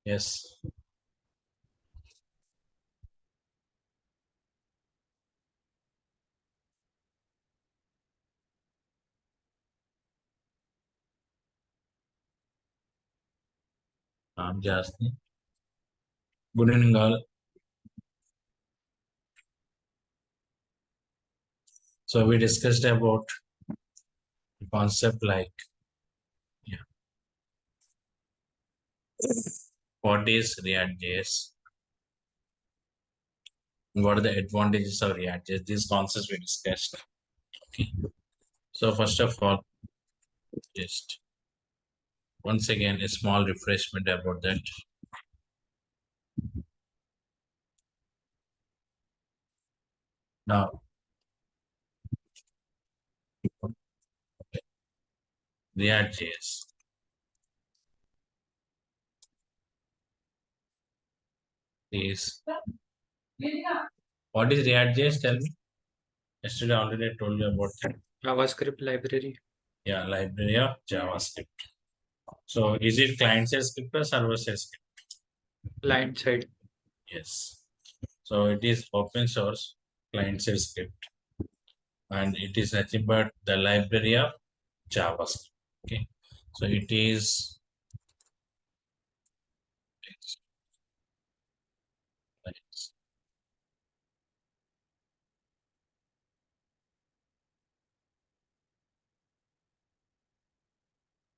Yes. I'm Jasni. Good evening, all. So we discussed about the concept like, yeah, what is React.js? What are the advantages of React.js? These concepts we discussed. Okay. So first of all, just once again a small refreshment about that. Now, React.js is what is React.js? Tell me. Yesterday already I told you about that. JavaScript library. Yeah, library of JavaScript. So is it client-side script or server-side script? Client side. Yes. So it is open source client-side script, and it is nothing but the library of JavaScript. Okay. So it is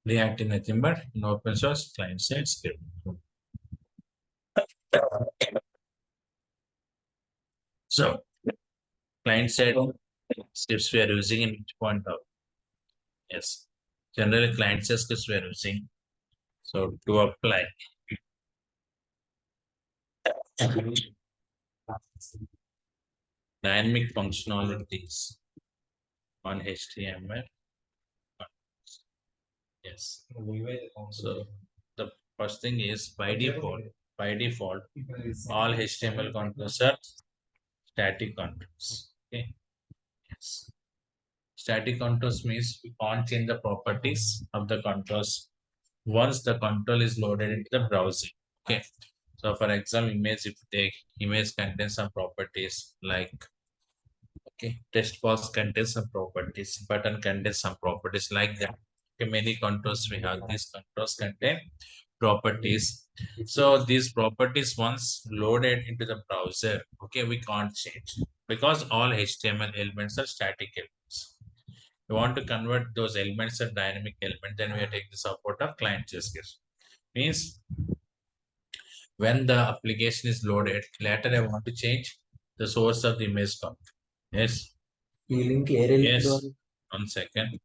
React is nothing but an open source client-side script. So client-side scripts we are using in which point of yes. Generally client-side scripts we are using. So to apply dynamic functionalities on HTML. Yes. So the first thing is by default, all HTML controls are static controls. Okay. Yes. Static controls means we can't change the properties of the controls once the control is loaded into the browser. Okay. So for example, image, if you take image contains some properties like okay, text box contains some properties, button contains some properties like that. Okay, many controls we have. These controls contain properties. So these properties once loaded into the browser, okay, we can't change because all HTML elements are static elements. We want to convert those elements to dynamic element, then we are taking the support of client JavaScript. Means when the application is loaded, later I want to change the source of the image count. Yes. Yes. 1 second.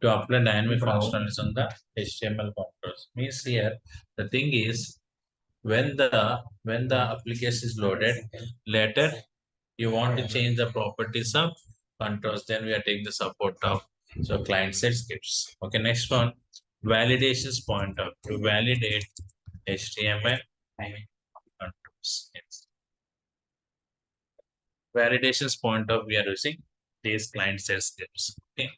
To apply dynamic functionalities on the HTML controls. Means here the thing is when the application is loaded, later you want to change the properties of controls, then we are taking the support of so client side scripts. Okay, next one, validations point of to validate HTML controls. Yes. Validations point of we are using these client side scripts. Okay.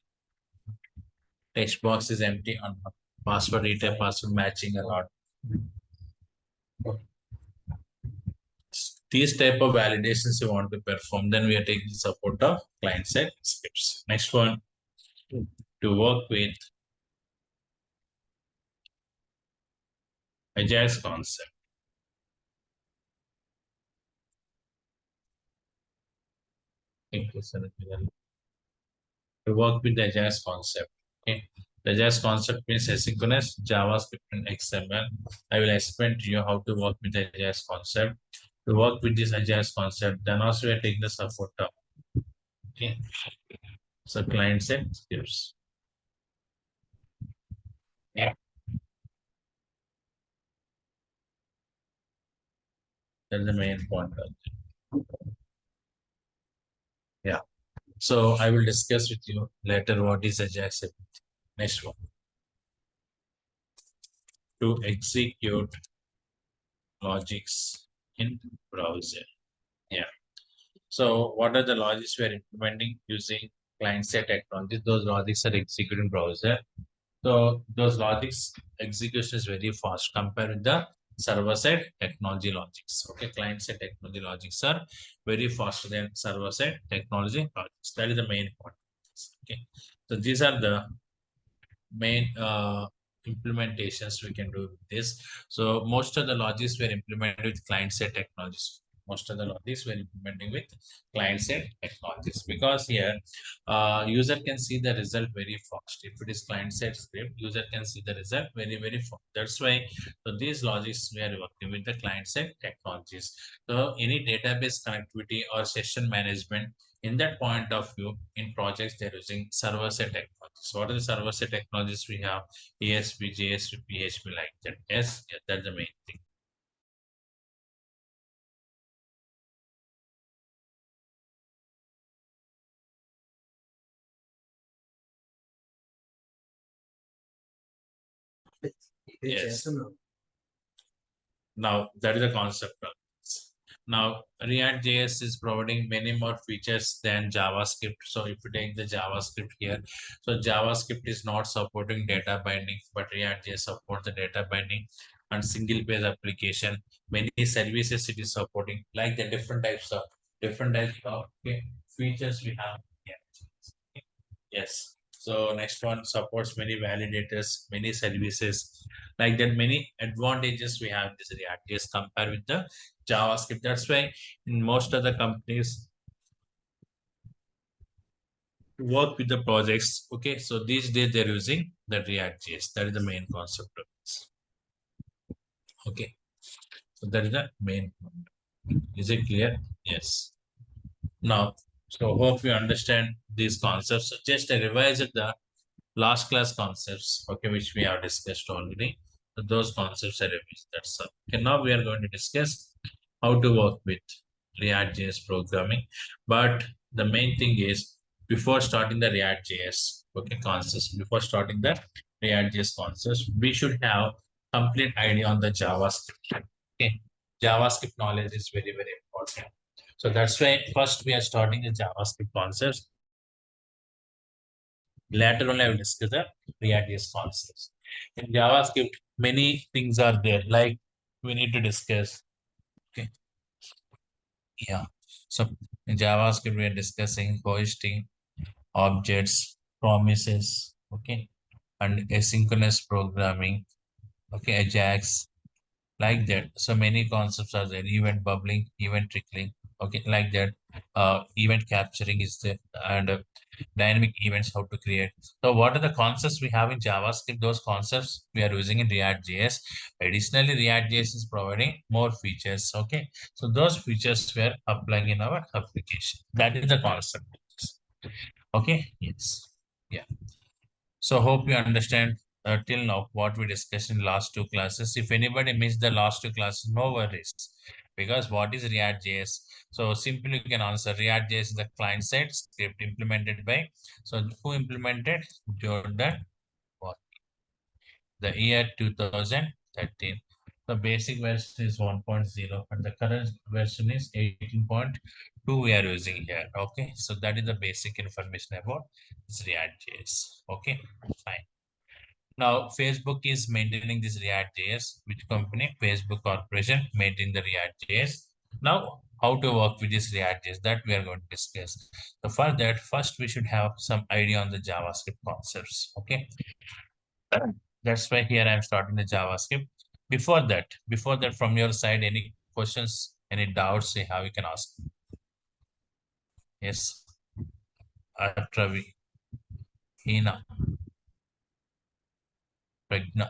Text box is empty on password retype, password matching or not. These type of validations you want to perform, then we are taking support of client side scripts. Next one, to work with agile concept. To work with the agile concept. Okay. The agile concept means asynchronous JavaScript and XML. I will explain to you how to work with the agile concept. To work with this agile concept, then also we are taking the support of okay. So client side scripts. Yeah. That's the main point. Yeah. So I will discuss with you later what is agile. Next one. to execute logics in browser. Yeah. So what are the logics we are implementing using client-side technology? Those logics are executed in browser. So those logics execution is very fast compared with the server-side technology logics. Okay, client-side technology logics are very faster than server-side technology logics. That is the main point. Okay, so these are the main implementations we can do with this. So most of the logics were implemented with client-side technologies. Most of the logics were implementing with client-side technologies because here user can see the result very fast. If it is client-side script, user can see the result very fast. That's why so these logics we are working with the client-side technologies. So any database connectivity or session management in that point of view, in projects, they're using server-side technologies. What are the server-side technologies we have? ASP, JSP, PHP, like that. Yes, yeah, that's the main thing. Yes. Now, that is the concept of this. Now, React JS is providing many more features than JavaScript. So if you take the JavaScript here, so JavaScript is not supporting data binding, but React JS supports the data binding and single page application. Many services it is supporting, like the different types of okay, features we have here. Yes. So next one supports many validators, many services, like that. Many advantages we have in this React JS compared with the JavaScript. That's why in most of the companies work with the projects. Okay, so these days they're using the React JS. That is the main concept of this. Okay, so that is the main point. Is it clear? Yes. Now, so hope you understand these concepts. So just a revise the last class concepts, okay, which we have discussed already. So those concepts are revised. That's all. Okay, now we are going to discuss how to work with React JS programming. But the main thing is before starting the React JS, okay, concepts, before starting the React JS concepts, we should have complete idea on the JavaScript. Okay, JavaScript knowledge is very important. So that's why first we are starting the JavaScript concepts. Later on, I will discuss the React.js concepts. In JavaScript, many things are there, like we need to discuss. Okay, yeah. So in JavaScript, we are discussing hoisting, objects, promises, okay, and asynchronous programming, okay, Ajax, like that. So many concepts are there. Event bubbling, event trickling, okay, like that. Event capturing is there, and dynamic events, how to create. So what are the concepts we have in JavaScript? Those concepts we are using in React JS. Additionally, React JS is providing more features. Okay, so those features we are applying in our application. That is the concept. Okay, yes, yeah. So hope you understand till now what we discussed in last two classes. If anybody missed the last two classes, no worries. Because what is React JS? So simply you can answer React JS is the client side script implemented by. So who implemented? Jordan. What? The year 2013. The basic version is 1.0 and the current version is 18.2 we are using here. Okay, so that is the basic information about this React JS. Okay, fine. Now, Facebook is maintaining this React JS. Which company? Facebook Corporation maintaining the React JS. Now, how to work with this React JS that we are going to discuss. So for that, first we should have some idea on the JavaScript concepts. Okay, that's why here I'm starting the JavaScript. Before that, from your side, any questions, any doubts you have, you can ask. Yes, Atravi, Hina, Pragna.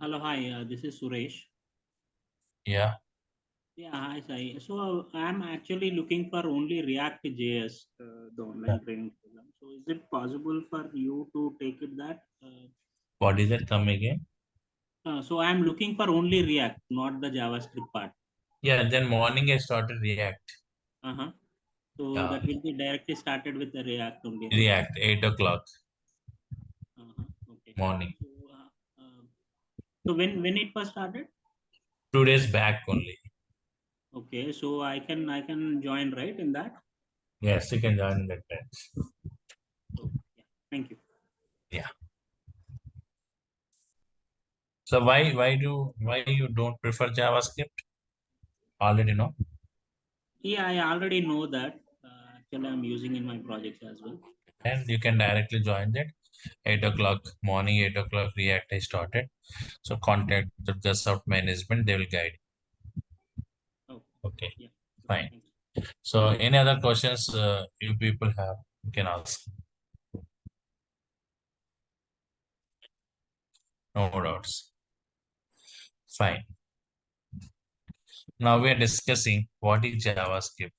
Hello, hi. This is Suresh. Yeah. Yeah, hi, Sai. So I'm actually looking for only React JS, the online training program. So is it possible for you to take it that? What is it? Come again. So I'm looking for only React, not the JavaScript part. Yeah, then morning I started React. Uh-huh. So Yeah, that will be directly started with the React only, right? React, 8 o'clock. Uh-huh. Okay. morning. So when it was started? 2 days back only. Okay, so I can join right in that. Yes, you can join that batch. So yeah, thank you. Yeah. So why you don't prefer JavaScript? Already know. Yeah, I already know that. Actually, I'm using in my projects as well. And you can directly join that 8 o'clock morning, 8 o'clock React I started. So contact the Durgasoft management, they will guide. Oh, Okay, yeah. fine. Thanks. So any other questions you people have, you can ask. No doubts. Fine. Now we are discussing what is JavaScript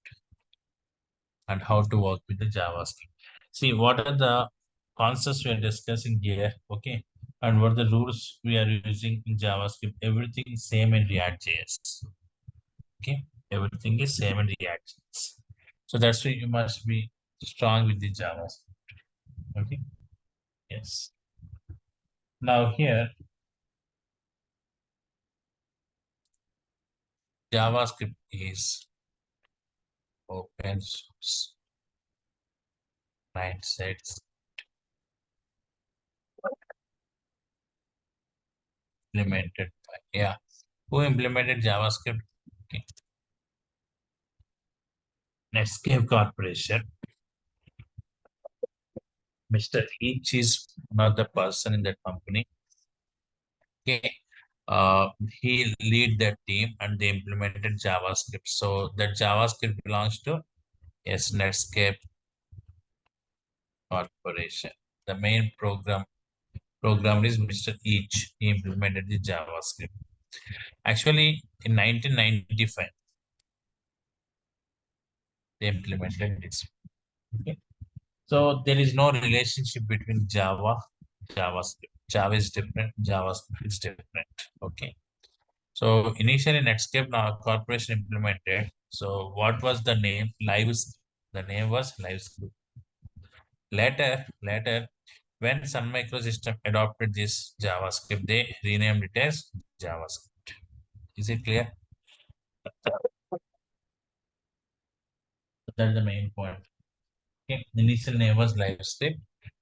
and how to work with the JavaScript. See, what are the concepts we are discussing here, okay? And what are the rules we are using in JavaScript. Everything is same in React.js, okay? Everything is same in React.js. So that's why you must be strong with the JavaScript, okay? Yes. Now here, JavaScript is open source client sets implemented by, yeah. Who implemented JavaScript? Okay. Netscape Corporation. Mr. Each is not the person in that company. Okay. He lead that team and they implemented JavaScript. So that JavaScript belongs to yes, Netscape Corporation. The main programmer is Mr. Each. He implemented the JavaScript. Actually, in 1995, they implemented this. Okay. So there is no relationship between Java, JavaScript. Java is different, JavaScript is different. Okay. So initially Netscape now corporation implemented. So what was the name? Lives. The name was LiveScript. Later, when Sun Microsystem adopted this JavaScript, they renamed it as JavaScript. Is it clear? That's the main point. Okay. Initial name was LiveScript.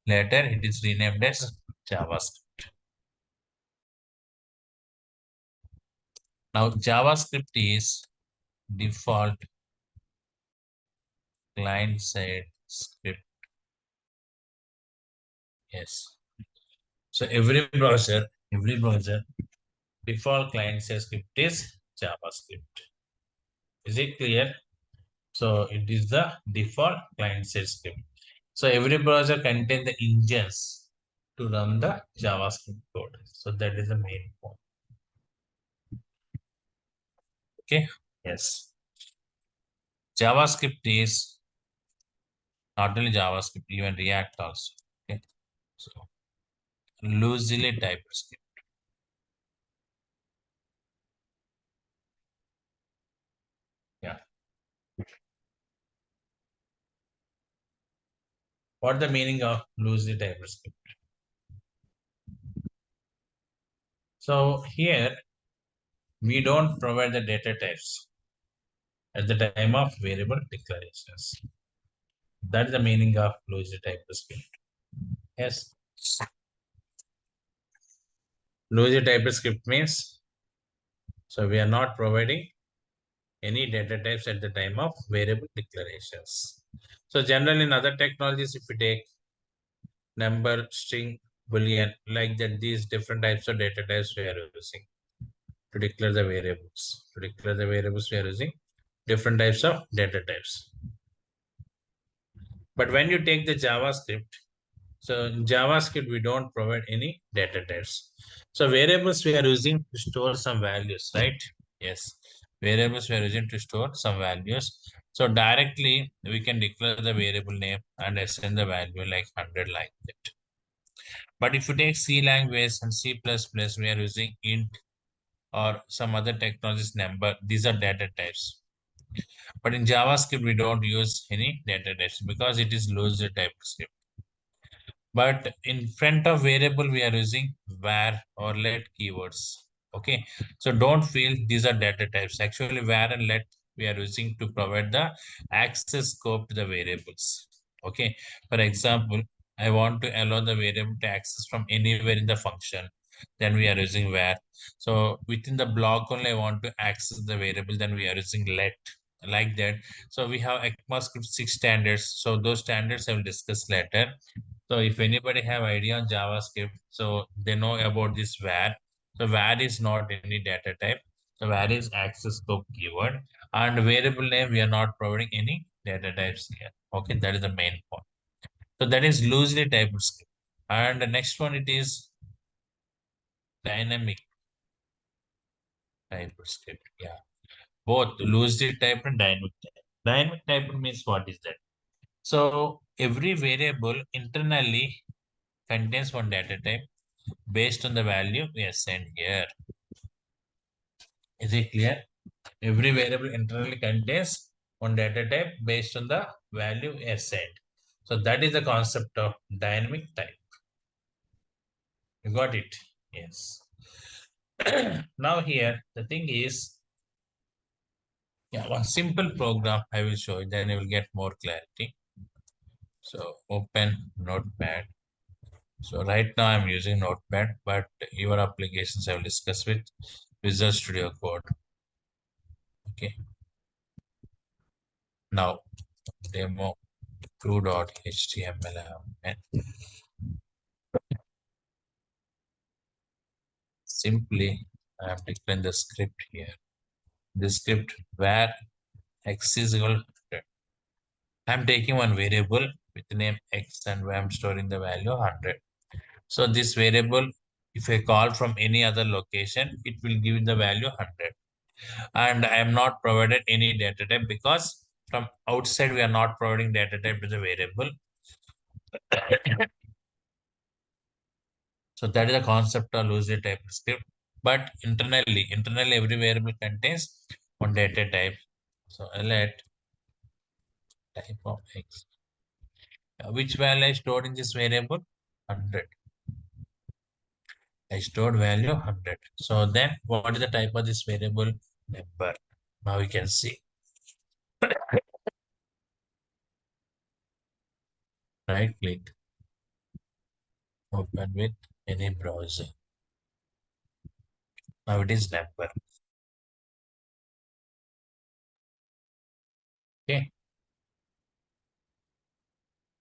Later, it is renamed as JavaScript. Now, JavaScript is default client-side script. Yes. So every browser default client-side script is JavaScript. Is it clear? So it is the default client-side script. So every browser contains the engines to run the JavaScript code. So that is the main point. Okay. Yes. JavaScript is not only JavaScript, even React also. Okay. So loosely typed script. Yeah. What the meaning of loosely typed script? So here we don't provide the data types at the time of variable declarations. That's the meaning of loosely typed script. Yes. Loosely typed script means so we are not providing any data types at the time of variable declarations. So generally in other technologies, if we take number, string, boolean, like that, these different types of data types we are using to declare the variables. To declare the variables, we are using different types of data types. But when you take the JavaScript, so in JavaScript, we don't provide any data types. So variables we are using to store some values, right? Yes. Variables we are using to store some values. So directly we can declare the variable name and assign the value like 100 like that. But if you take C language and C++, we are using int or some other technologies number. These are data types. But in JavaScript, we don't use any data types because it is loosely typed script. But in front of variable, we are using var or let keywords. Okay, so don't feel these are data types. Actually, var and let we are using to provide the access scope to the variables. Okay, for example, I want to allow the variable to access from anywhere in the function, then we are using var. So within the block only I want to access the variable, then we are using let, like that. So we have ECMAScript 6 standards. So those standards I will discuss later. So if anybody have idea on JavaScript, so they know about this var. So var is not any data type. So var is access scope keyword, and variable name we are not providing any data types here. Okay, that is the main point. So that is loosely typed script. And the next one, it is dynamic typed script. Yeah, both loosely typed and dynamic type. Dynamic typed means what is that? So every variable internally contains one data type based on the value we assign here. Is it clear? Every variable internally contains one data type based on the value assigned. So that is the concept of dynamic type. You got it? Yes. Now here, the thing is, yeah, one simple program I will show you, then you will get more clarity. So open Notepad. So right now I'm using Notepad, but your applications I will discuss with Visual Studio Code. Okay. Now demo 2.html and simply I am declaring the script here. The script where x is equal to 100. I am taking one variable with the name x and I am storing the value 100. So this variable, if I call from any other location, it will give the value 100. And I am not provided any data type because from outside we are not providing data type to the variable. So that is the concept of loosely typed script. But internally every variable contains one data type. So I let type of x. Which value I stored in this variable? 100. I stored value 100. So then what is the type of this variable? Number. Now we can see. Right click. Open with any browser. Now it is number. Okay.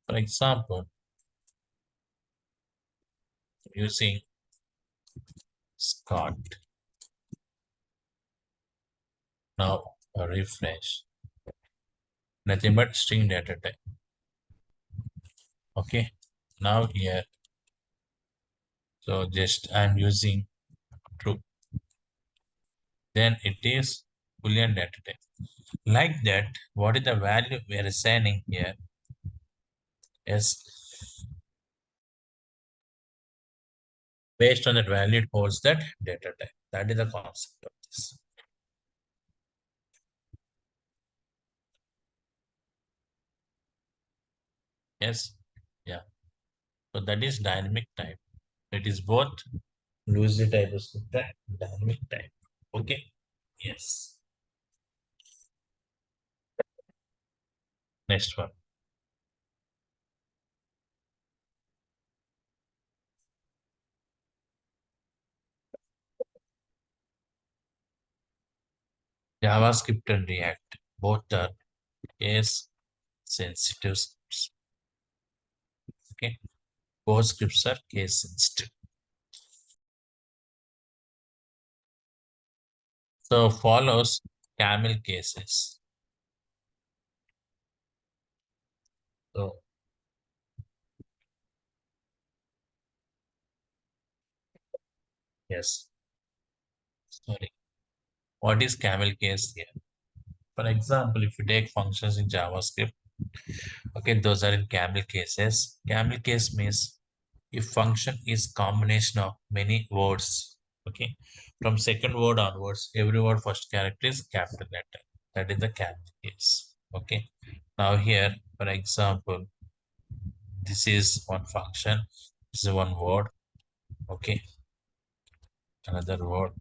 For example, using Scott. Now refresh. Nothing but string data type. Okay. Now here. So just I'm using true. Then it is Boolean data type. Like that, what is the value we are assigning here? Yes. Based on that value, it holds that data type. That is the concept of this. Yes. Yeah. So that is dynamic type. It is both loosely type script and dynamic type. Okay. Yes. Next one. JavaScript and React. Both are case sensitive scripts. Okay. Both scripts are case sensitive. So follows camel cases. So yes. Sorry. What is camel case here? For example, if you take functions in JavaScript, okay, those are in camel cases. Camel case means if function is combination of many words, okay, from second word onwards, every word first character is capital letter. That is the camel case. Okay. Now here, for example, This is one function. This is one word. Okay. Another word.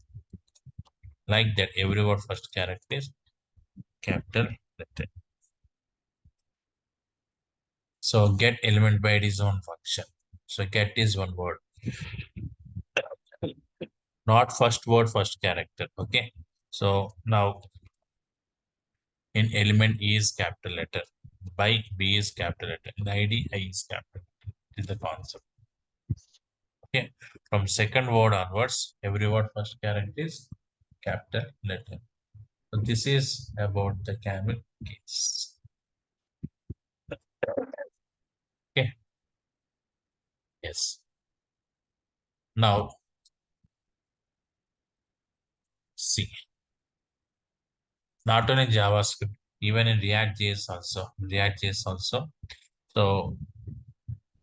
Like that, every word first character is capital letter. So get element by its own function. So get is one word. Not first word, first character. Okay. So now in element E is capital letter. By B is capital letter. In ID, I is capital. Is the concept. Okay. From second word onwards, every word first character is capital letter. So this is about the camel case. Okay. Yes. Now see. Not only JavaScript, even in React.js also. React.js also. So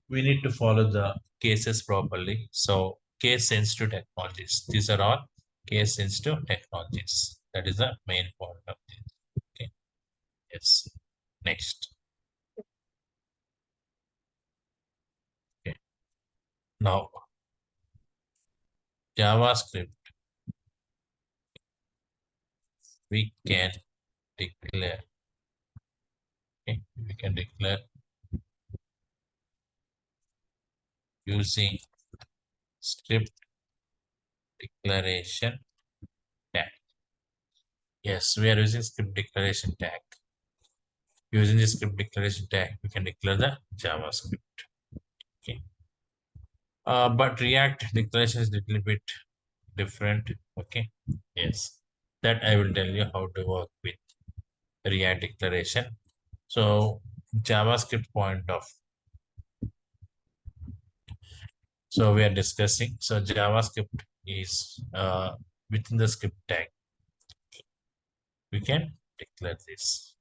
we need to follow the cases properly. So case sensitive technologies. These are all case sensitive technologies. That is the main point of this. Okay. Yes. Next. Okay. Now JavaScript we can declare. Okay. We can declare using script declaration tag. Yes, we are using script declaration tag. Using the script declaration tag, we can declare the JavaScript. Okay. But React declaration is a little bit different. Okay. Yes. That I will tell you how to work with React declaration. So JavaScript point of. So we are discussing. So JavaScript is within the script tag. We can declare this.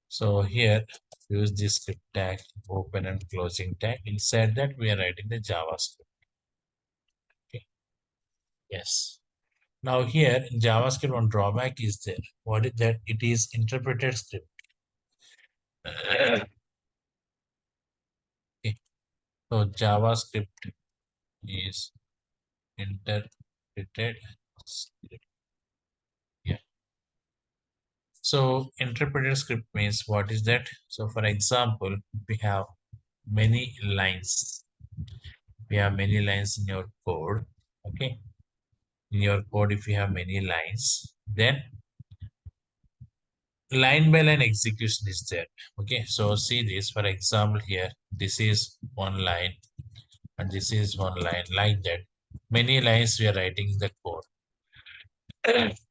So here use the script tag, open and closing tag. Inside that we are writing the JavaScript. Okay. Yes. Now here in JavaScript one drawback is there. What is that? It is interpreted script. Okay. So JavaScript is interpreted script. Yeah. So interpreted script means what is that? So for example, we have many lines. We have many lines in your code. Okay. In your code, if you have many lines, then line by line execution is there. Okay. So see this, for example, here, this is one line and this is one line like that. Many lines we are writing in the code.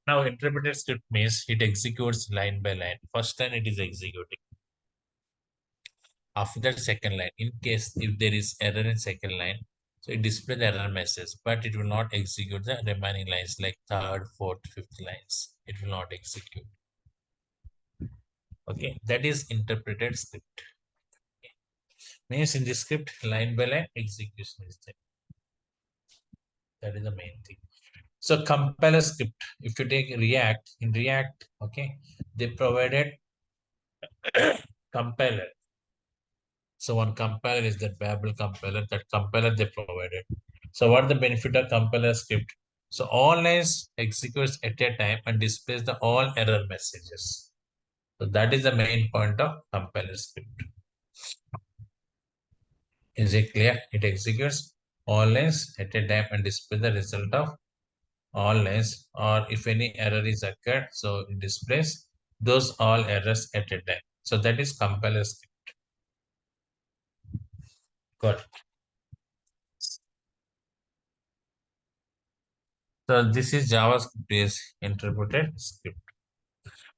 Now interpreted script means it executes line by line. First line it is executing. After that second line, in case if there is error in second line, so it displays the error message, but it will not execute the remaining lines like third, fourth, fifth lines. It will not execute. Okay, that is interpreted script. Okay. Means in the script line by line execution is there. That is the main thing. So compiler script, if you take React, in React, okay, they provided compiler. So one compiler is that Babel compiler, that compiler they provided. So what the benefit of compiler script? So all lines executes at a time and displays the all error messages. So that is the main point of compiler script. Is it clear? It executes all lines at a time and displays the result of all lines, or if any error is occurred, so it displays those all errors at a time. So that is compiler script. Got it. So this is JavaScript is interpreted script.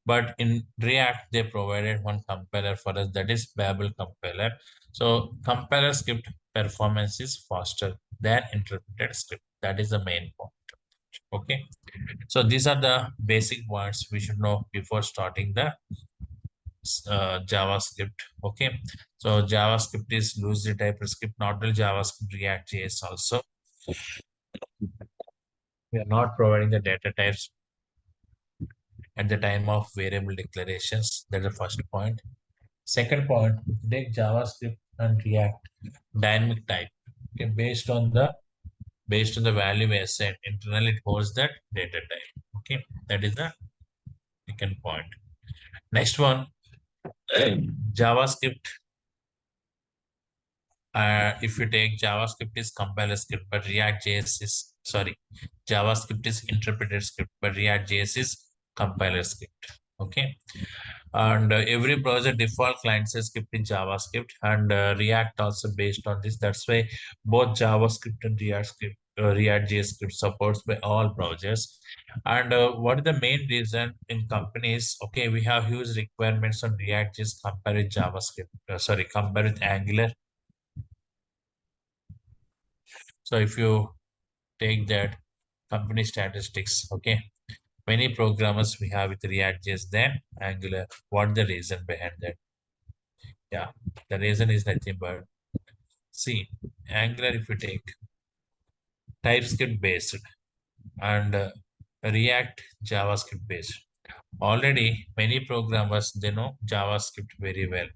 But in React, they provided one compiler for us, that is Babel compiler. So compiler script performance is faster than interpreted script. That is the main point. Okay. So these are the basic points we should know before starting the JavaScript. Okay. So JavaScript is loosely typed script, not only JavaScript, React JS also. We are not providing the data types at the time of variable declarations. That's the first point. Second point, take JavaScript and React dynamic type. Okay, based on the value we assigned internally, it holds that data type. Okay, that is the second point. Next one, JavaScript. If you take JavaScript is compiler script, but React JS is JavaScript is interpreted script, but React JS is compiler script. Okay, and every browser default client says script in JavaScript, and React also based on this. That's why both JavaScript and React JS script supports by all browsers. And what is the main reason in companies? Okay, we have huge requirements on React JS compared with JavaScript. Compared with Angular. So if you take that company statistics, okay, many programmers we have with React JS than Angular. What the reason behind that? Yeah, the reason is nothing but, see, Angular if you take TypeScript based and React JavaScript based. Already many programmers they know JavaScript very well.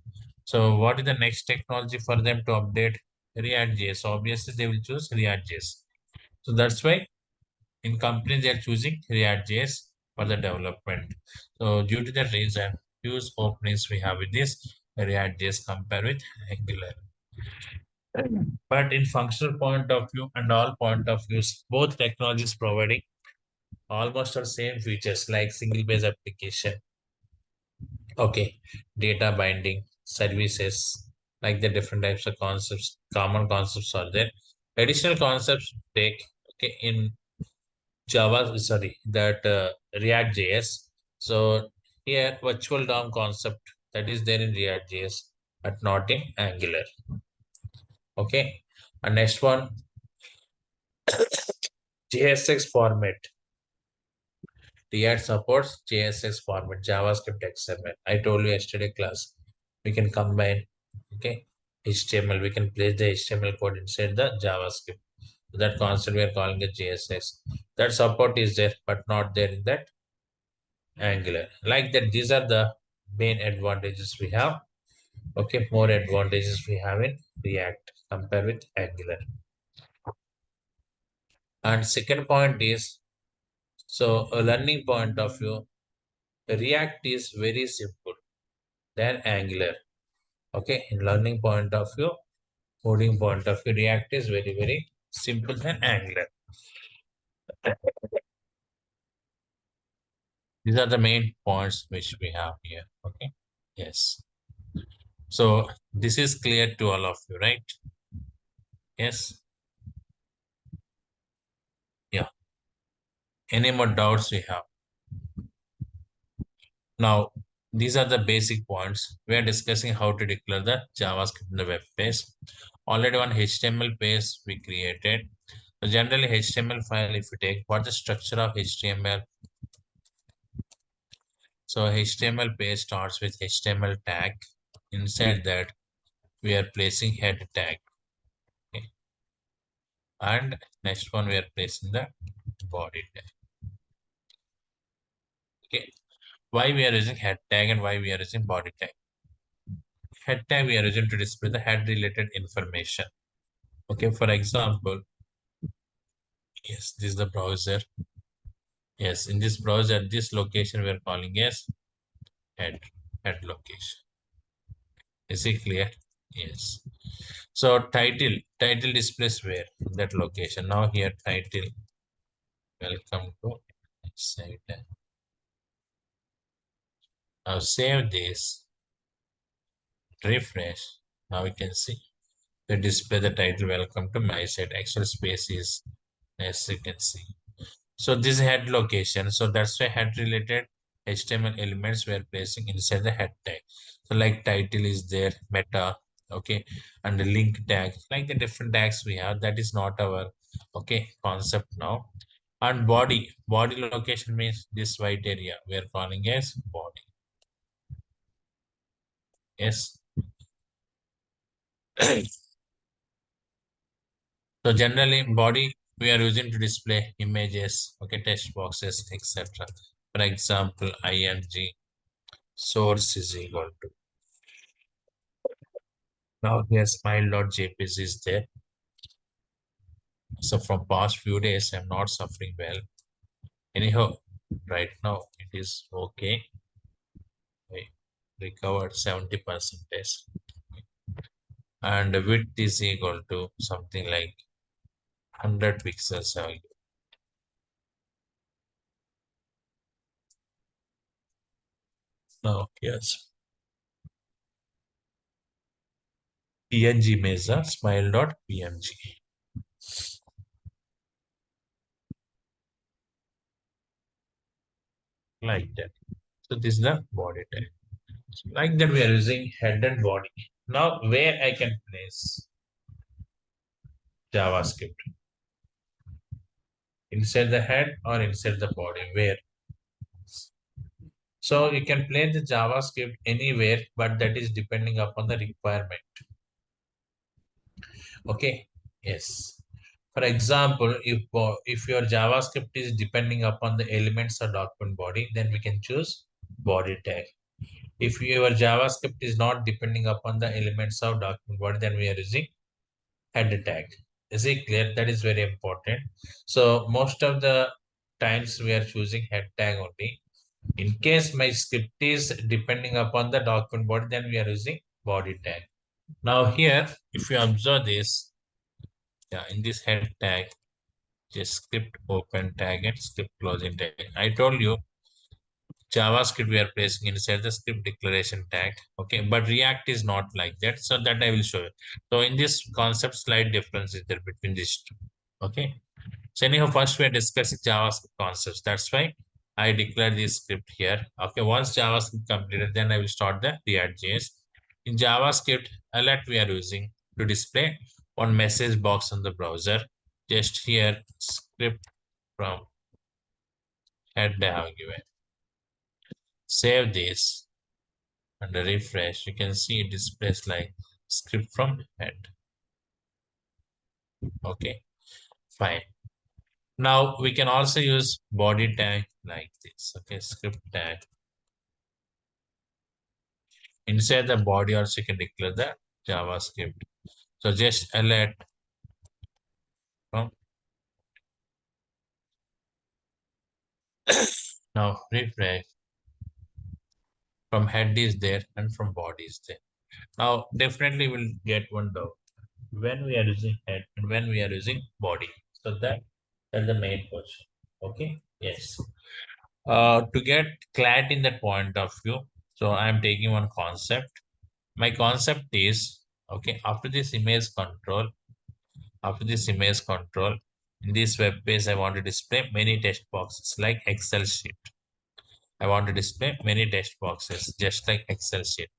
So what is the next technology for them to update? React JS. Obviously they will choose React JS. So that's why in companies they are choosing React JS for the development. So due to that reason, huge openings we have with this React JS compared with Angular. But in functional point of view and all point of views, both technologies providing almost the same features like single page application, okay, data binding, services, like the different types of concepts, common concepts are there. Additional concepts take okay in Java, that React JS. So here virtual DOM concept that is there in React JS, but not in Angular. Okay, and next one, JSX format. React supports JSX format, JavaScript XML. I told you yesterday class, we can combine, okay, HTML. We can place the HTML code inside the JavaScript. So that concept we are calling it JSX. That support is there, but not there in that Angular. Like that, these are the main advantages we have. Okay, more advantages we have in React compared with Angular. And second point is, so a learning point of view, React is very simple than Angular. Okay, in learning point of view, coding point of view, React is very, very simple than Angular. These are the main points which we have here. Okay, yes. So this is clear to all of you, right? Yes. Yeah. Any more doubts we have? Now, these are the basic points. We are discussing how to declare the JavaScript in the web page. Already one HTML page we created. So generally HTML file, if you take what the structure of HTML. So HTML page starts with HTML tag. Inside that, we are placing head tag. Okay. And next one, we are placing the body tag. Okay. Why we are using head tag and why we are using body tag? Head tag we are using to display the head related information. Okay, for example, yes, this is the browser. Yes, in this browser, this location we are calling as head location. Is it clear? Yes. So title displays where that location. Now here title. Welcome to site. Now save this. Refresh. Now we can see the display the title. Welcome to my site. Actual space is, as you can see. So this head location. So that's why head related HTML elements we are placing inside the head tag. So like title is there, meta, okay, and the link tag, like the different tags we have. That is not our okay concept now. And body location means this white area we are calling as body. Yes. So generally body we are using to display images, okay, text boxes, etc. For example, ing source is equal to Now here smile.jpg is there. So from past few days, I'm not suffering well. Anyhow, right now it is okay. I recovered 70%, and width is equal to something like 100 pixels. Now yes, PNG mesa smile.png, like that. So this is the body type. Like that, we are using head and body. Now, where I can place JavaScript, inside the head or inside the body, where? So you can place the JavaScript anywhere, but that is depending upon the requirement. Okay. Yes. For example, if your JavaScript is depending upon the elements of document body, then we can choose body tag. If your JavaScript is not depending upon the elements of document body, then we are using head tag. Is it clear? That is very important. So most of the times we are choosing head tag only. In case my script is depending upon the document body, then we are using body tag. Now here, if you observe this, yeah, in this head tag, just script open tag and script closing tag. I told you JavaScript we are placing inside the script declaration tag. Okay, but React is not like that. So that I will show you. So in this concept, slight difference is there between these two. Okay. So anyhow, first we are discussing JavaScript concepts. That's why I declare this script here. Okay, once JavaScript completed, then I will start the React.js. In JavaScript, alert we are using to display one message box on the browser. Just here, script from head I have given. Save this and refresh. You can see it displays like script from head. Okay, fine. Now we can also use body tag like this. Okay, script tag. Inside the body also you can declare the JavaScript. So just alert from now refresh from head is there and from body is there. Now definitely we'll get one doubt when we are using head and when we are using body. So that's the main question. Okay. Yes. To get clarity in that point of view, so I'm taking one concept. My concept is okay. After this image control, in this web page, I want to display many text boxes like Excel sheet. I want to display many text boxes just like Excel sheet.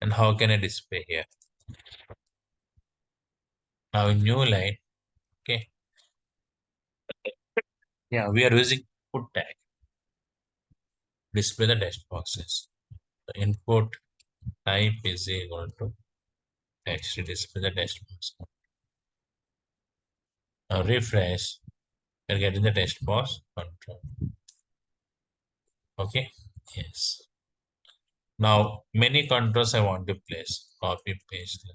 And how can I display here? Now in new line, okay. Yeah, we are using input tag. Display the text boxes. The input type is equal to text to display the text box. Now refresh, you're getting the text box control. Okay, yes. Now many controls I want to place. Copy paste.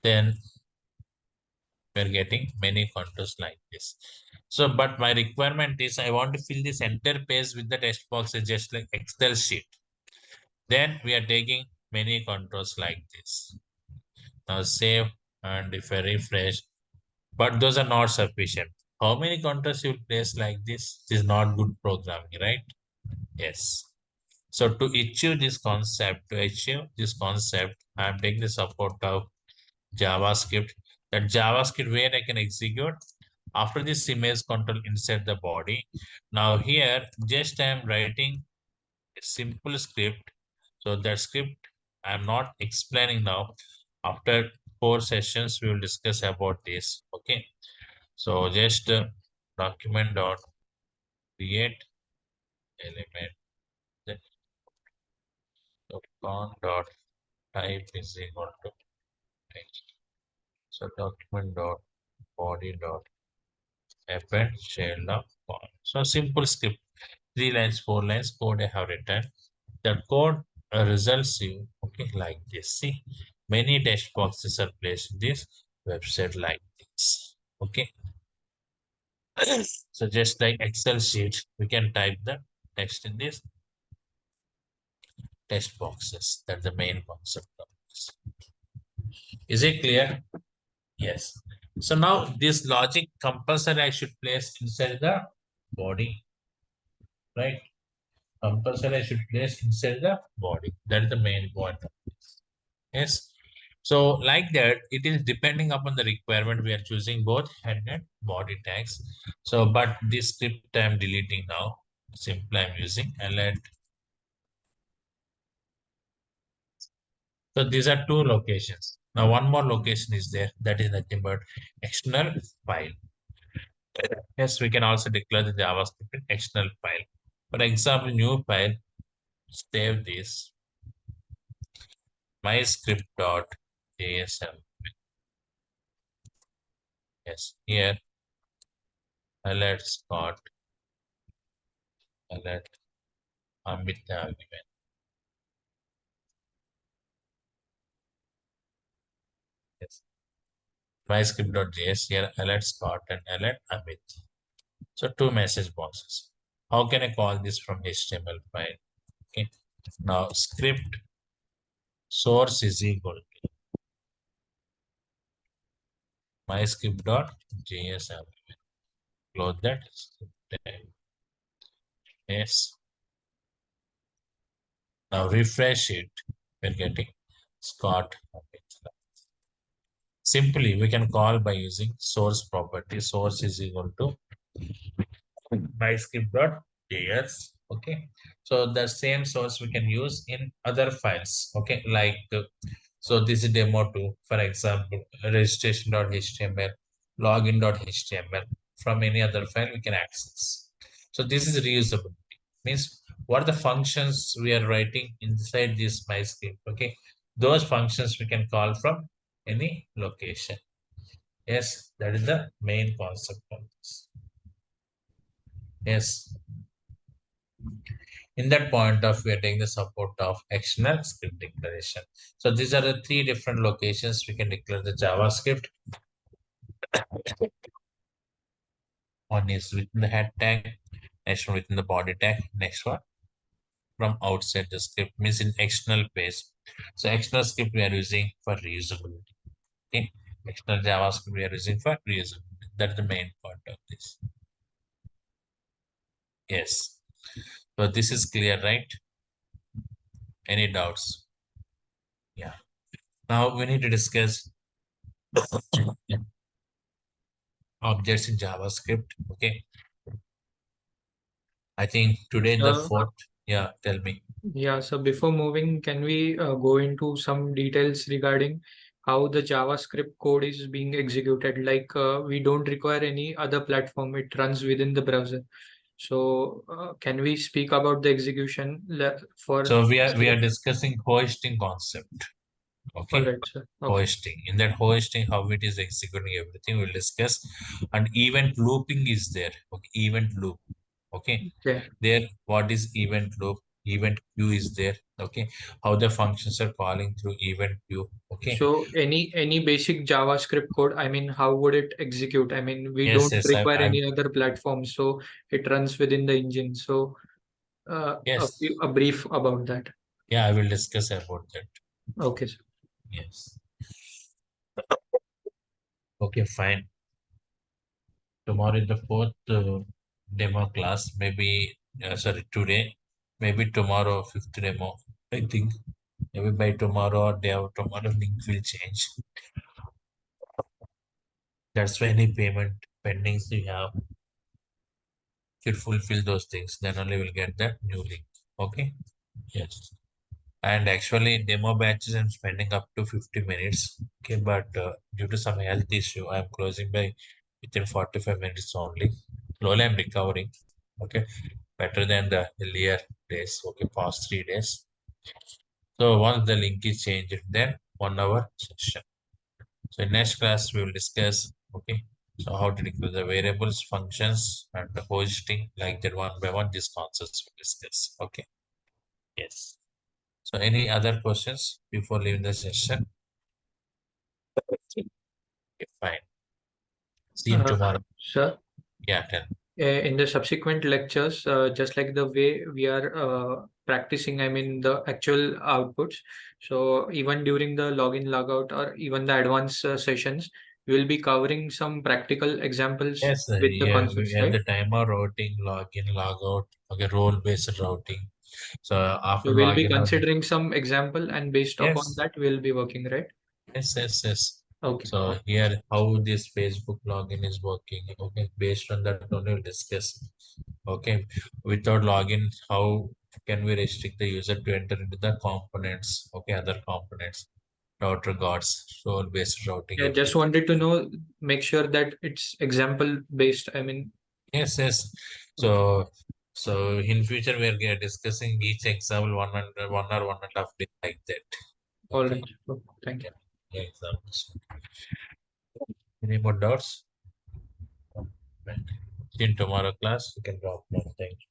Then we're getting many contours like this. So, but my requirement is I want to fill this entire page with the text boxes just like Excel sheet. Then we are taking many contours like this. Now save, and if I refresh, but those are not sufficient. How many contours you place like this? This is not good programming, right? Yes. So to achieve this concept, I'm taking the support of JavaScript. That JavaScript where I can execute after this image control inside the body. Now here, just I am writing a simple script. So that script I'm not explaining now. After 4 sessions, we will discuss about this. Okay. So just document dot create element. Then con dot type is equal to text. So document dot body dot append shell of con. So simple script, 3 lines, 4 lines code I have written. The code results you Okay, like this. See, many text boxes are placed in this website like this. Okay. So just like Excel sheet, we can type the text in this text boxes. That's the main concept of this. Is it clear? Yes. So now this logic compulsory I should place inside the body, right? Compulsory I should place inside the body. That is the main point of this. Yes. So like that, it is depending upon the requirement. We are choosing both head and body tags. So, but this script I'm deleting now. Simply I'm using alert. So these are two locations. Now one more location is there. That is nothing but external file. Yes, we can also declare the JavaScript in external file. For example, new file, save this myscript.jsp. Yes, here alert Scott, alert Amit. Yes, myscript.js here alert Scott and alert Amit. So two message boxes. How can I call this from HTML file? Okay. Now script source is equal to myscript.js. Close that. Yes. Now refresh it. We're getting Scott. Simply, we can call by using source property. Source is equal to myscript.js. Okay. So the same source we can use in other files. Okay. Like, so this is demo 2, for example, registration.html, login.html. From any other file we can access. So this is reusable. Means what are the functions we are writing inside this myscript. Okay. Those functions we can call from any location. Yes, that is the main concept of this. Yes. In that point of we are taking the support of external script declaration. So these are the three different locations we can declare the JavaScript. One is within the head tag, next one within the body tag, next one from outside the script, means in external page. So external script we are using for reusability. Okay. External JavaScript we are using for reusability. That's the main point of this. Yes. So this is clear, right? Any doubts? Yeah. Now we need to discuss objects in JavaScript. Okay. I think today in the So, fourth. Yeah, tell me. yeah, so before moving, can we go into some details regarding how the JavaScript code is being executed? Like, we don't require any other platform, it runs within the browser. So, can we speak about the execution for? So we are discussing hosting concept. All Okay. right, sir. Okay. Hosting. In that hosting, how it is executing everything we'll discuss. And event looping is there. Okay. Event loop. Okay. Okay. There, what is event loop? Event queue is there. Okay. How the functions are calling through event queue. Okay. So any basic JavaScript code, I mean, how would it execute? I mean, we Yes, don't yes. require I'm any other platform, so it runs within the engine. So yes. a brief about that. Yeah, I will discuss about that. Okay, sir. Yes. Okay, fine. Tomorrow is the fourth demo class. Maybe sorry, today. Maybe tomorrow, fifth demo. I think maybe by tomorrow or day after tomorrow, link will change. That's why any payment pendings you have should fulfill those things. Then only we'll get the new link. Okay. Yes. And actually, demo batches I'm spending up to 50 minutes. Okay, but due to some health issue, I'm closing by within 45 minutes only. Slowly, I'm recovering. Okay, better than the earlier days. Okay, past 3 days. So once the link is changed, then 1 hour session. So in next class, we will discuss. Okay, so how to declare the variables, functions, and the hosting like that one by one. These concepts we discuss. Okay. Yes. So any other questions before leaving the session? Okay, fine. See you tomorrow. Sir, Yeah, 10. in the subsequent lectures, just like the way we are practicing, I mean, the actual outputs. So even during the login, logout, or even the advanced sessions, we will be covering some practical examples Yes, with the yeah, concepts, at right? the time of routing, login, logout, okay, role-based routing. So after So we'll be login, considering some example, and based upon yes, that, we'll be working, right? yes. Okay. So here, how this Facebook login is working, okay, based on that only we'll discuss. Okay, without login, how can we restrict the user to enter into the components, okay, other components, router guards, role-based routing, Yeah, just everything. wanted to know, make sure that it's example based. I mean, Yes. okay. So in future we are discussing each example one or 1.5 day like that. All Okay. right. Okay, thank you. Yeah. Yeah, examples. Any more doubts? Right. In tomorrow class, you can drop down. Thank you.